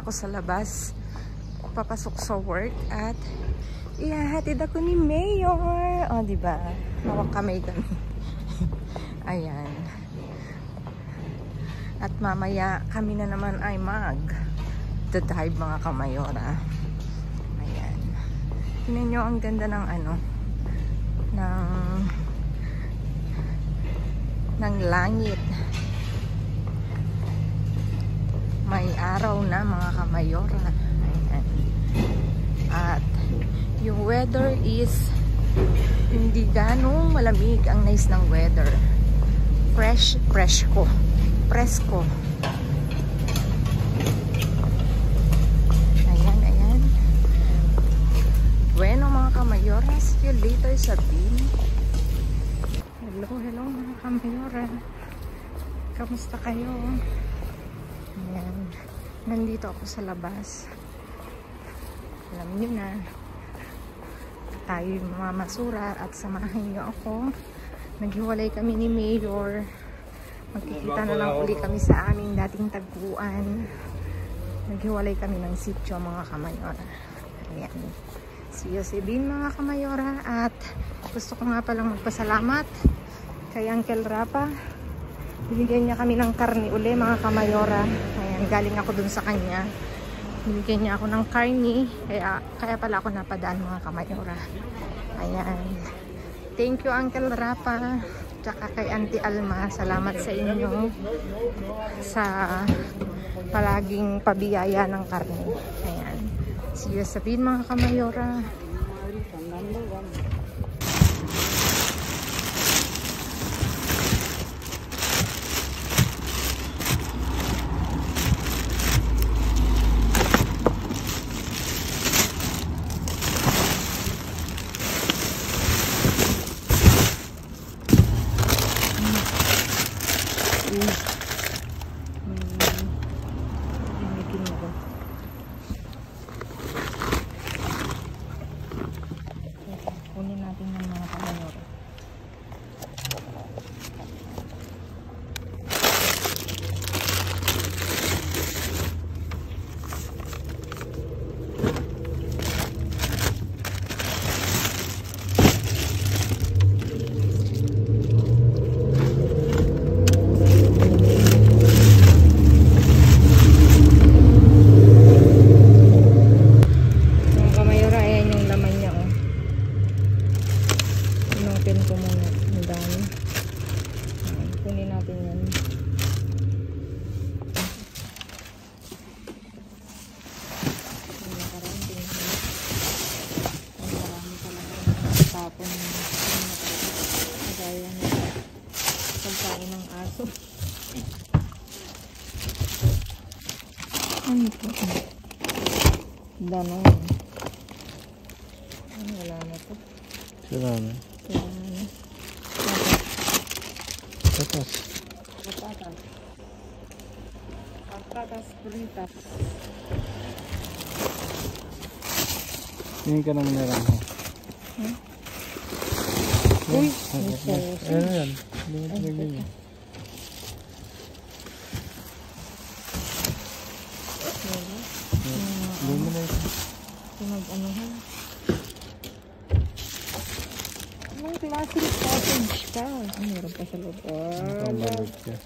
ako sa labas. Papasok sa work at ihahatid ako ni Mayor. O, diba? Hawak kamay kami. Ayan. At mamaya kami na naman ay mag-drive mga kamayora. Ayan. Tingnan nyo ang ganda ng ng langit. May araw na mga kamayora. Ayan. At yung weather is hindi ganong malamig. Ang nice ng weather. Presko. Ayan, ayan. Bueno mga kamayora, see you later sa bin. Hello mga kamayora. Kamusta kayo? Ayan. Nandito ako sa labas. Alam niyo na. Tayo mamasura at samahan niyo ako. Naghiwalay kami ni Mayor. Magkikita na lang uli kami sa aming dating tagpuan. Naghiwalay kami ng sityo mga kamayora. Ayan. See you sa bin mga kamayora. At gusto ko nga palang magpasalamat kay Uncle Rapa. Binigyan niya kami ng karne uli mga kamayora. Ayan, galing ako dun sa kanya. Binigyan niya ako ng karne. Kaya pala ako napadaan mga kamayora. Ayan. Thank you Uncle Rapa. Tsaka kay Auntie Alma. Salamat sa inyo. Sa palaging pabiyaya ng karne. Ayan. See you sa bin mga kamayora. Kunin natin yung mga kamayora. Ano ito? Dano. Wala na to. Wala na. Patatas. Patatas fritas. Tingin ka naman na lang. Uy! Ayan yan. Tingnan niyo. Luma na ito. Pinag-anuhan. Anong klaseng cottage ka? Meron pa sa loob. Pambalot ka.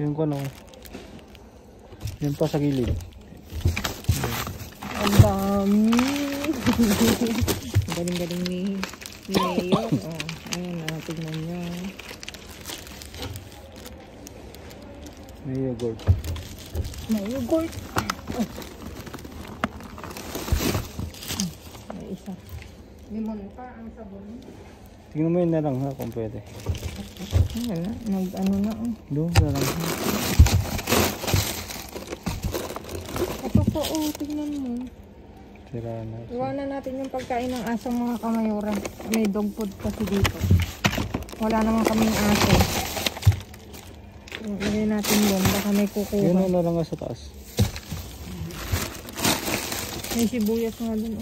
Yung ko yun pa sa gilid. Ang dami. Galing-galing ni Mayor. Ayun na, tignan nyo. May yogurt. May yogurt. May isa. Limon pa ang sabon. Tingnan mo yun na lang ha kung pwede. Wala, nag-ano na. Doon na lang. Ito po, tignan mo. Sira na. Iwanan natin yung pagkain ng aso mga kamayora. May dog food kasi dito. Wala naman kaming aso. Ilagay natin doon, baka may kukuha. Yun na lang sa taas. May sibuyas nga doon.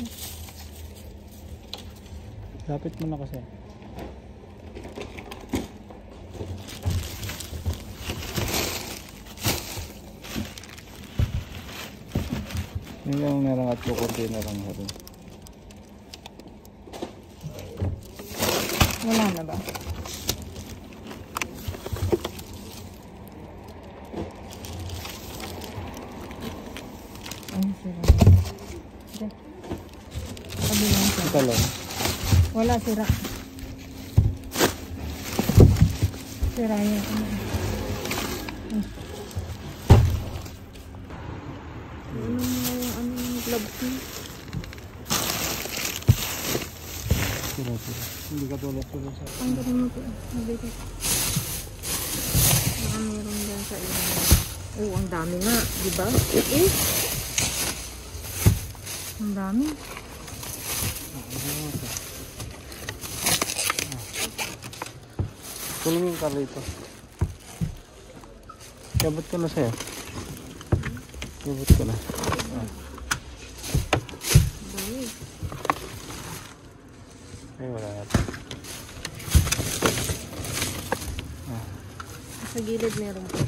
Lapit mo na kasi. Yun lang narang at kukunti na lang rin. Wala na ba? Ay, sira. Okay. Kabilang sira. Ito lang. Wala, sira. Sira yung ano. Ano yung gloves niya? Sira. Hindi ka tulad sa. Ang galing mo po. Mabigat. Meron dyan sa iyo. Oh, ang dami nga. Diba? Eh? Ang dami. Kunin yung car rito. Kabot ko na sa'yo. Kabot ko na. Dami. Ay, wala na. Sa gilid meron po.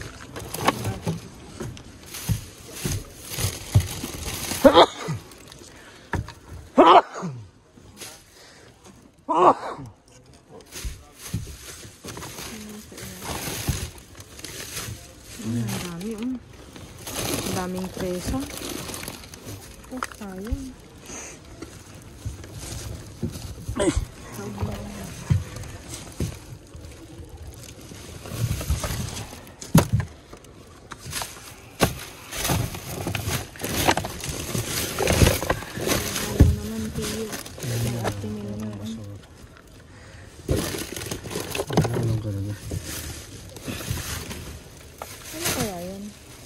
Ang dami, ang daming presa. Oh, sayang. Ano kaya yun?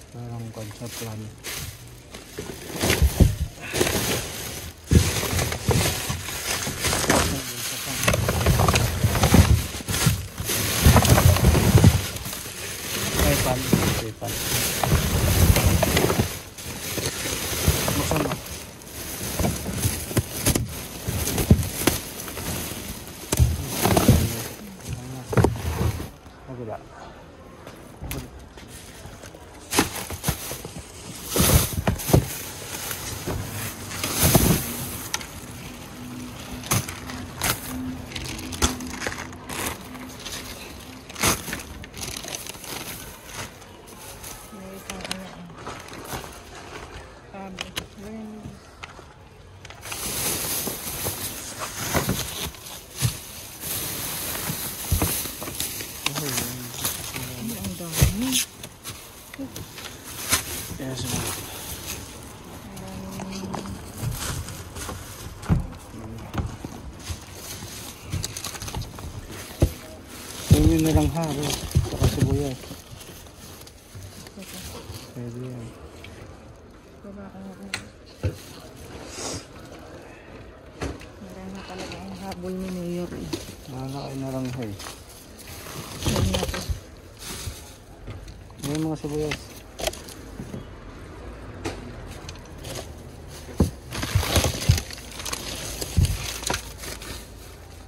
Parang concept plan. Paypan. Masama. Magula. May isang ano. Ang dami. Yes, yun na lang haro. Saka sibuyas. Pwede yan. Meron na talaga ang habol ni Mayor eh. Malaki na lang hay. Yan na po. May mga sibuyas.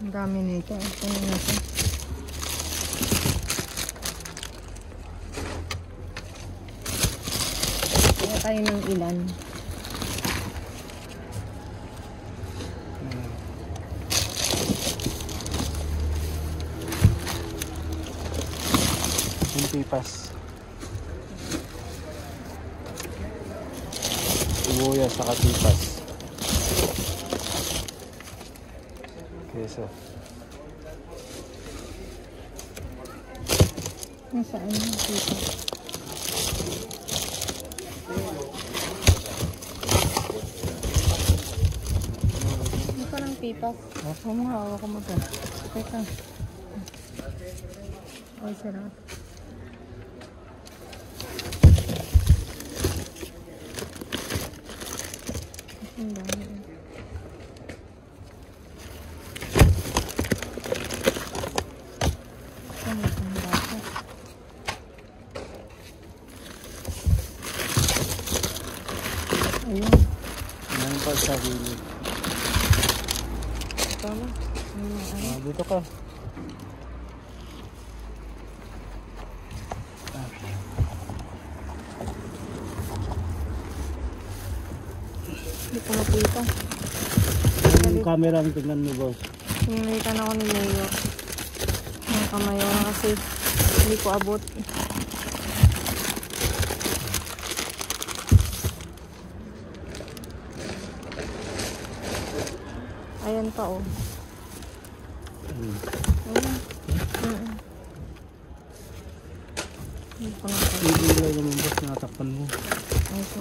Ang dami nito. Ito na natin. Kaya tayo ng ilan. Yung pipas. Sibuyas saka pipas. Keso. Nasaan yung dito? Ano parang pipas? Ako mo, hawak ko mo ito. Teka. Ay, sarap. Ang dami. Ano itong bata? Ayun. Yan pa sa gilid. Tama. Ano? Dito ka. Hindi ko makita. Yung camera ang tingnan mo, boss. Hinalikan ako ni Mayor. Yung kamayo na kasi hindi ko abot. Ayan pa oh. Ayan. Hindi ko nakita. Hindi lang naman, boss. Nakatakpan mo. Ito.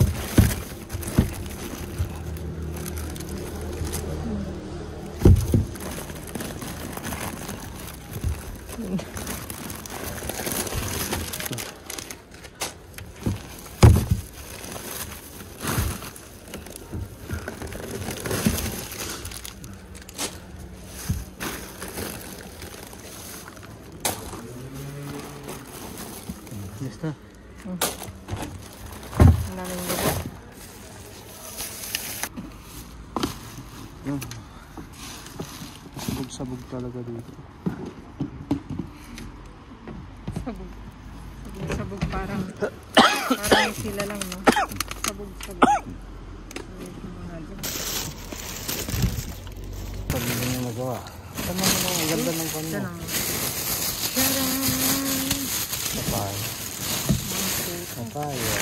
Basta. Ang daming lubo. Yan. Sabog-sabog talaga dito. Sabog. Sabog parang sila lang, no? Sabog. Pag hindi nyo nagawa. Tama naman, ang ganda ng kanya. Ito lang. Tadaan! Papaya. Papaya.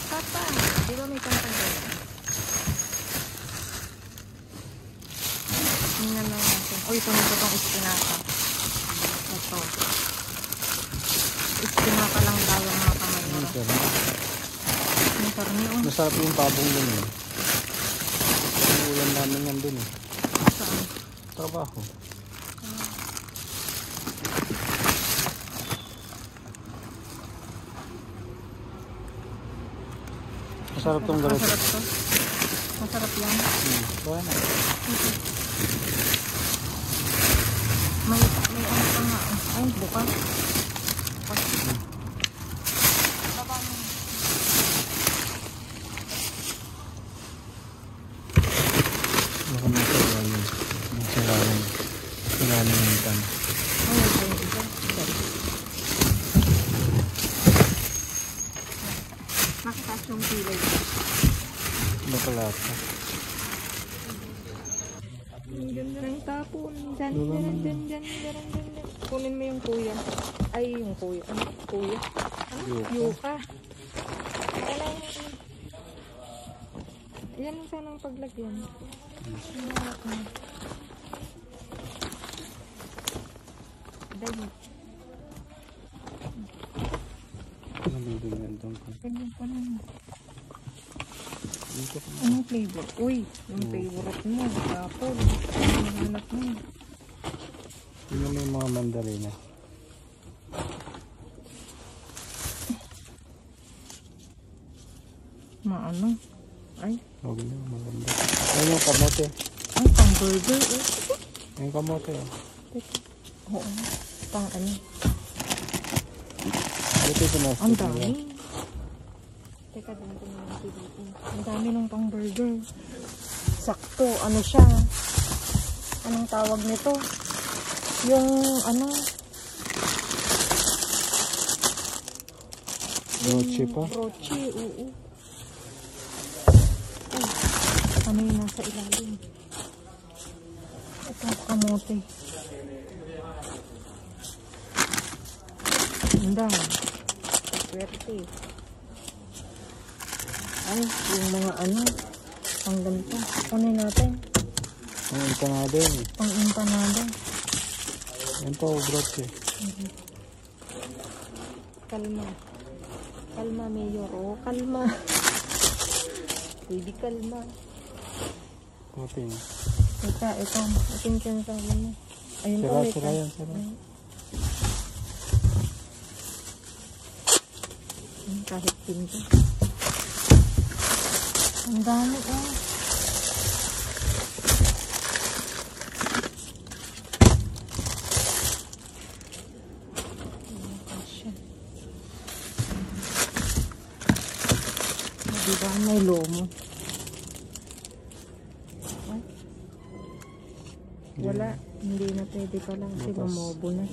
Papa! Di ba may kantang gano'n? Tingnan lang natin. Uy, kunin ko itong espinaka. Ito. Espinaka lang tayo mga kamayura. May karni oh. Masarap yung pabong dun eh. Yung ulam namin yan dun eh. Saan? Trabaho. Masarap tong garot. Masarap to. Masarap yan. Kaya na. May ano pa nga. Ay, buka. Baka masaralan. Masaralan. Masaralan yung tan. Ay, ito yung isa. Nakitaas yung pilay. Baka lahat. Ang ganda ng tapon. Dyan. Kunin mo yung kuya. Ay, yung kuya. Ano? Kuya? Ano? Yuka. Alam mo. Yan ang sanang paglagyan. Dali. Nalibig yan itong kan. Ganyan pa lang. Dito ka. Anong flavor? Uy, yung favorite mo. Tapon. Ang hanap mo. Tingnan mo yung mga mandarina. Maano? Ay, Huwag na, maganda. Ayun yung kamote. ang pang burger. Yung kamote. Oo. Pang ano? Ito ito na. Ang dami. Teka, dami ko naman dito. Ang dami ng pang burger. Sakto. Ano siya? Anong tawag nito? Yung ano? Broche pa. Broche, oo. Ay, ano yung nasa ilalim? Ito, kamote. Ang dami. Swerte. Ay, yung mga ano, pang ganito. Ano natin? Ang empanada yun. Pang empanada. Yan pa o broche. Kalma. Kalma, Mayor. Oh, kalma. Baby, kalma. Kaping. Ito. Itin sa mo. Ayun pa, Sira yan, sira. Kahit pinto. Ang dami, oh. Diba may lomo? Oh. Wala, hindi na pwede pa lang kasi bumobo na.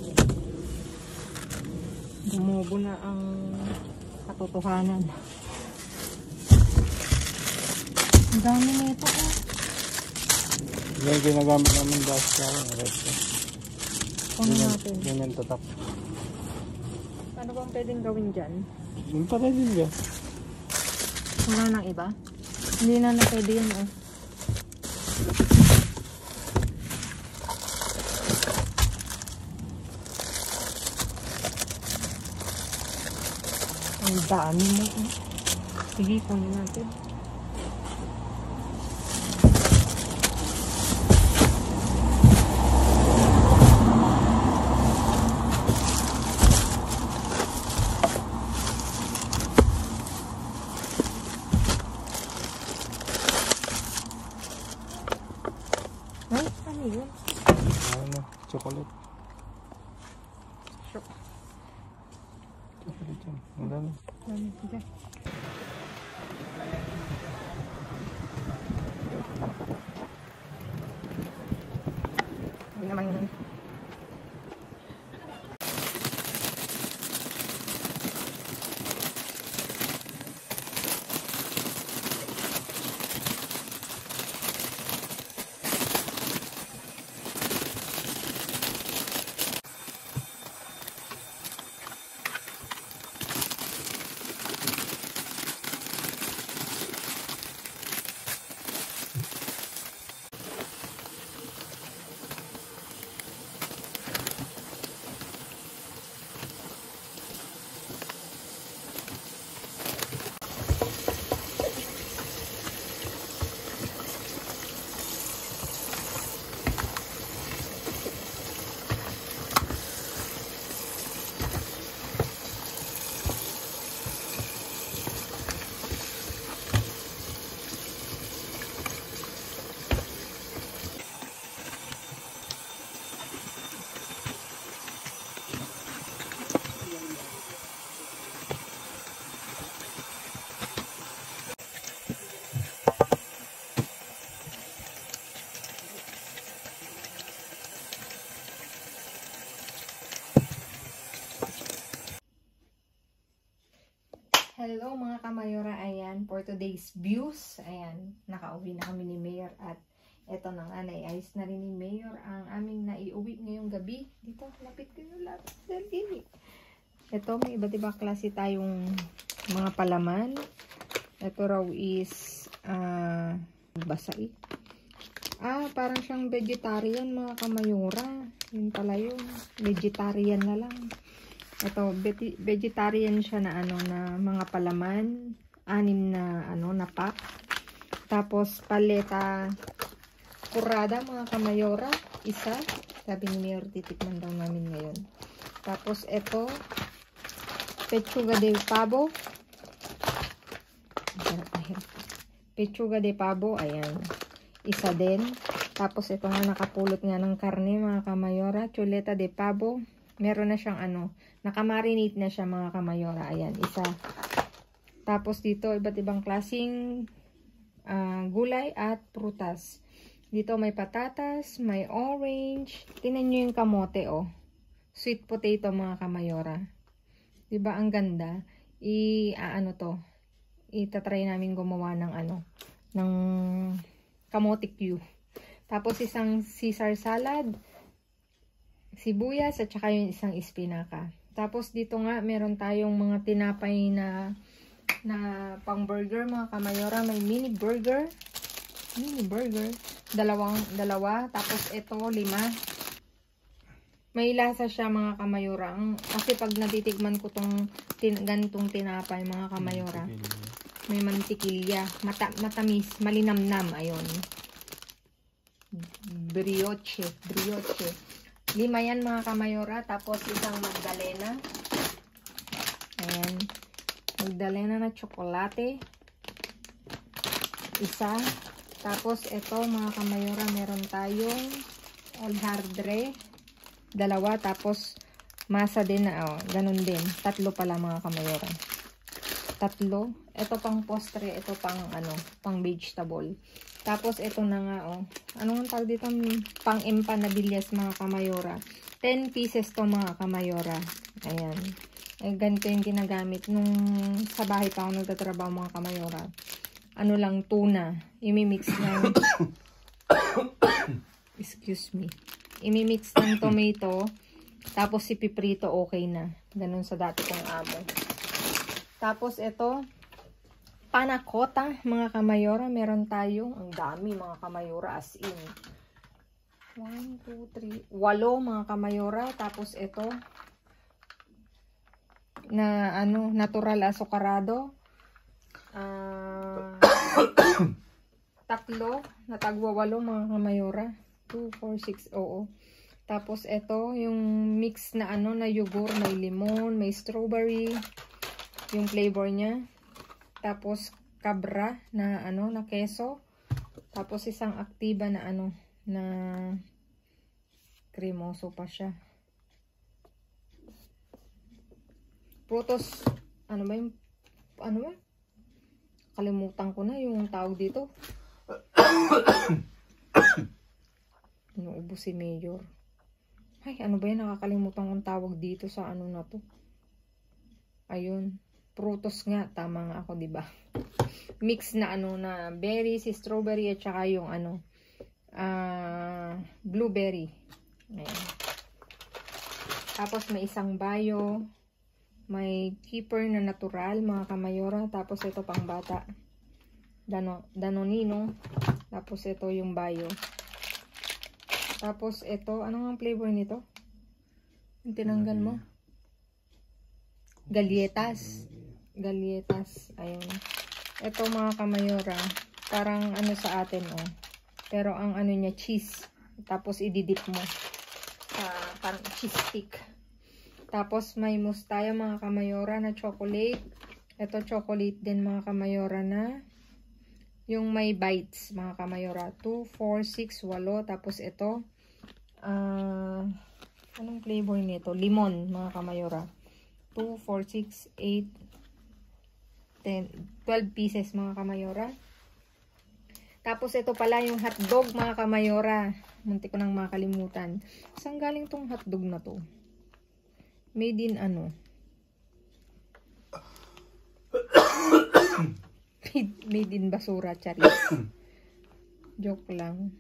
Bumobo na ang katotohanan. Ang dami nito oh. Yan ginagamit namin dahil sa red. Kunin natin. Ganyan tatak. Ano bang pwedeng gawin dyan? Yung pala din yan. Wala nang iba? Hindi na pwede yun oh. Ang dami mo oh. Sige, kunin natin. Ay, ano yun? Ano? Chocolate. Shock. Chocolate yan. Ang dami. Sige. Hindi naman yun. Hello mga kamayora, ayan, for today's views, ayan, nakauwi na kami ni Mayor at eto na nga, naiayos na rin ni Mayor ang aming naiuwi ngayong gabi. Dito, lapit ko yung lapit. Ito, may iba't ibang klase tayong mga palaman. Ito raw is, basa eh. Parang siyang vegetarian mga kamayora. Yun pala yun, vegetarian na lang. Ito, vegetarian siya na na mga palaman, 6 na na pack. Tapos paleta kurada mga kamayora, isa. Sabi ni Mayor, titikman daw namin ngayon. Tapos ito, pechuga de pavo. Pechuga de pavo, ayan. Isa din. Tapos ito nga nakapulot nga ng karne mga kamayora, chuleta de pavo. Meron na siyang nakamarinate na siya mga kamayora. Ayan, isa. Tapos dito, iba't ibang klaseng gulay at prutas. Dito may patatas, may orange. Tingnan nyo yung kamote, oh. Sweet potato mga kamayora. Diba ang ganda? Itatry namin gumawa ng ng kamote Q. Tapos isang Caesar salad, sibuyas, at saka yung isang espinaka. Tapos dito nga, meron tayong mga tinapay na pang burger mga kamayora. May mini burger. Dalawa. Tapos ito, 5. May lasa siya mga kamayora. Kasi pag natitigman ko tong ganitong tinapay mga kamayora, may mantikilya. Matamis, malinamnam. Ayun. Brioche. 5 yan mga kamayora. Tapos isang magdalena. Ayan. Magdalena na tsokolate. Isa. Tapos ito mga kamayora, meron tayong old hardre. 2. Tapos masa din na, ganun din. 3 pala mga kamayora. 3. Ito pang postre. Ito pang vegetable. Tapos ito na nga, anong tawag dito? Pang empanadillas mga kamayora. 10 pieces to mga kamayora. Ayan. Ganito yung ginagamit nung sa bahay pa ako nagtatrabaho mga kamayora. ano lang, tuna. Imimix ng excuse me. Imimix ng tomato. Tapos si piprito okay na. Ganun sa dati kong amo. Tapos ito, panakota, mga kamayora. Meron tayong, ang dami mga kamayora as in. 1, 2, 3, 8 mga kamayora. Tapos ito, na ano, natural azucarado. Tatlo, natagwa 8 mga kamayora. 2, 4, 6, oo. Tapos ito, yung mix na ano, na yogurt, may limon, may strawberry, yung flavor niya. Tapos cabra na ano, na keso. Tapos isang Activa na ano, na cremoso pa siya. Frutos, ano ba yung, ano ba? Kalimutan ko na yung tawag dito. Inuubo si Mayor. Ay, ano ba yan? Nakakalimutan kong tawag dito sa ano na to. Ayun. Frutos nga. Tama nga ako, diba? Mix na ano na berries, strawberry, at saka yung ano, blueberry. Ayan. Tapos may isang bayo. May keeper na natural, mga kamayora. Tapos ito pang bata. Danonino. Tapos ito yung bayo. Tapos ito, ano ang flavor nito? Yung tinanggal mo? Galletas. Galletas. Ayun. Ito mga kamayora, parang ano sa atin, oh. Pero ang ano niya, cheese. Tapos ididip mo. Parang cheese stick. Tapos may mustaya mga kamayora na chocolate. Ito chocolate din mga kamayora na yung may bites mga kamayora. 2, 4, 6, 8. Tapos ito, anong flavor nito? Limon mga kamayora. 2, 4, 6, 8, 10, 12 pieces mga kamayora. Tapos ito pala yung hotdog mga kamayora. Munti ko nang makalimutan. Saan galing tong hotdog na to? Made in ano? Made in basura, charis. Joke lang.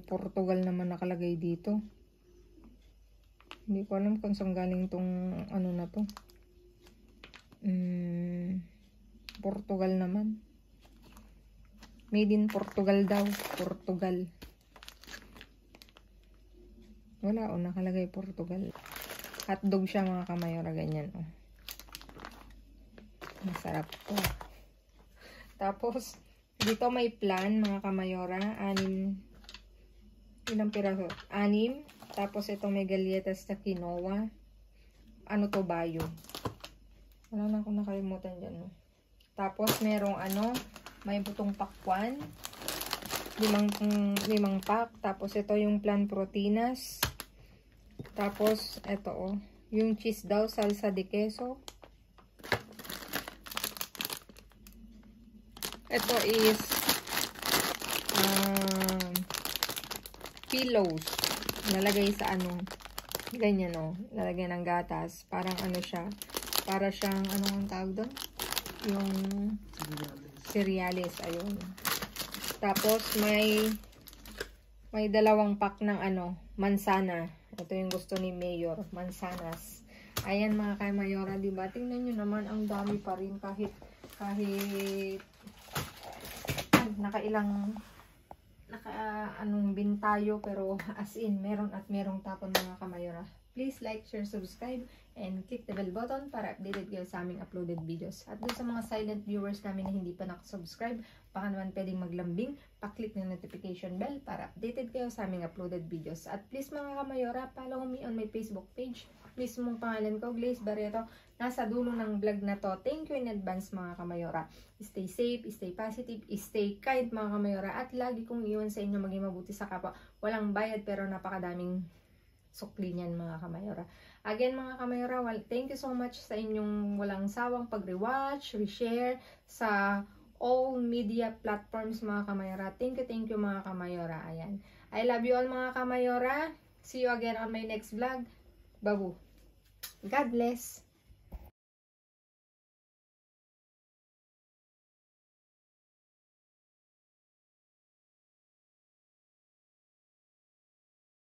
Portugal naman nakalagay dito. Hindi ko alam kung saan galing tong ano na to. Portugal naman. Made in Portugal daw. Portugal. Wala o, nakalagay Portugal. Hotdog siya mga kamayora, ganyan o. Masarap to. Tapos, dito may plan mga kamayora. 6. Ilang piraso? 6. Tapos ito may galletas na quinoa. Ano to, bayo? Wala na akong nakalimutan dyan. No? Tapos merong ano, may butong pakwan. 5 pack. Tapos ito yung plan proteínas. Tapos ito oh, yung cheese daw, salsa de queso. Ito is pillows. Nalagay sa ano, ganyan oh, nalagay ng gatas. Parang ano siya, para siyang ano ang tawag doon? Yung cereales, ayun. Tapos may 2 pack ng ano, mansana. Ito yung gusto ni Mayor, mansanas. Ayan mga kamayora, diba? Tingnan nyo naman, ang dami pa rin kahit anong bin tayo, pero as in, meron at merong tapon mga kamayora. Please like, share, subscribe, and click the bell button para updated kayo sa aming uploaded videos. At doon sa mga silent viewers namin na hindi pa nakasubscribe, baka naman pwedeng maglambing, paklik ng notification bell para updated kayo sa aming uploaded videos. At please mga kamayora, follow me on my Facebook page. Mismong pangalan ko, Glaze Barreto. Nasa dulo ng vlog na to. Thank you in advance mga kamayora. Stay safe, stay positive, stay kind mga kamayora. At lagi kong iwan sa inyo maging mabuti sa kapwa. Walang bayad pero napakadaming sukli niyan mga kamayora. Again mga kamayora, thank you so much sa inyong walang sawang pag-rewatch, reshare sa all media platforms mga kamayora. Thank you mga kamayora. Ayan. I love you all mga kamayora. See you again on my next vlog. Babu. God bless.